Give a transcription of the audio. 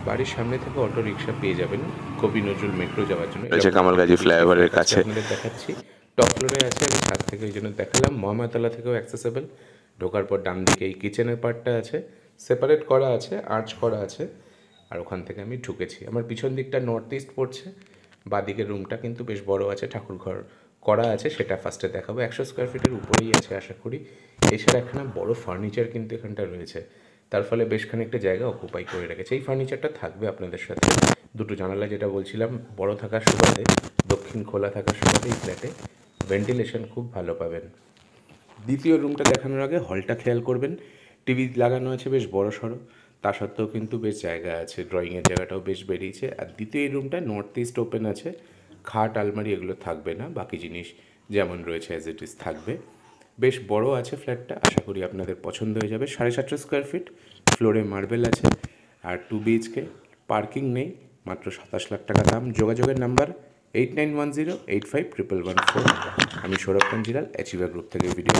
বাড়ির সামনে থেকে অটো রিক্সা পেয়ে যাবেন কবি নজরুল মেট্রো যাওয়ার জন্য। রয়েছে কামালগাজী ফ্লাইওভারের কাছে। আপনাদের দেখাচ্ছি টপ ফ্লোরে আছে, আমি ছাদ থেকে ওই জন্য দেখালাম। মহামাতলা থেকেও অ্যাক্সেসেবল। ঢোকার পর ডান দিকে এই কিচেনের পার্টটা আছে, সেপারেট করা আছে, আর্চ করা আছে। আর ওখান থেকে আমি ঢুকেছি। আমার পিছন দিকটা নর্থ ইস্ট পড়ছে। বাদিকের রুমটা কিন্তু বেশ বড় আছে, ঠাকুর ঘর করা আছে, সেটা ফার্স্টে দেখাবো। 100 স্কোয়ার ফিটের উপরেই আছে আশা করি। এছাড়া একখানা বড় ফার্নিচার কিন্তু এখানটা রয়েছে, তার ফলে বেশ খানিকটা জায়গা অকুপাই করে রেখেছে। এই ফার্নিচারটা থাকবে আপনাদের সাথে। দুটো জানালা, যেটা বলছিলাম, বড় থাকার সুবাদে, দক্ষিণ খোলা থাকার সুবাদে এই ফ্ল্যাটে ভেন্টিলেশন খুব ভালো পাবেন। দ্বিতীয় রুমটা দেখানোর আগে হলটা খেয়াল করবেন। টিভি লাগানো আছে বেশ বড় সড়ো, তা সত্ত্বেও কিন্তু বেশ জায়গা আছে, ড্রয়িংয়ের জায়গাটাও বেশ বেরিয়েছে। আর দ্বিতীয় এই রুমটা নর্থ ইস্ট ওপেন আছে। খাট আলমারি এগুলো থাকবে না, বাকি জিনিস যেমন রয়েছে অ্যাজ ইট ইজ থাকবে। বেশ বড় আছে ফ্ল্যাটটা, আশা করি আপনাদের পছন্দ হয়ে যাবে। 750 স্কোয়ার ফিট, ফ্লোরে মার্বেল আছে, আর 2 BHK। পার্কিং নেই, মাত্র 27 লাখ টাকা দাম। যোগাযোগের নাম্বার 8910851114। আমি সৌরভ কাঞ্জিলাল, অ্যাচিভার গ্রুপ থেকে ভিডিও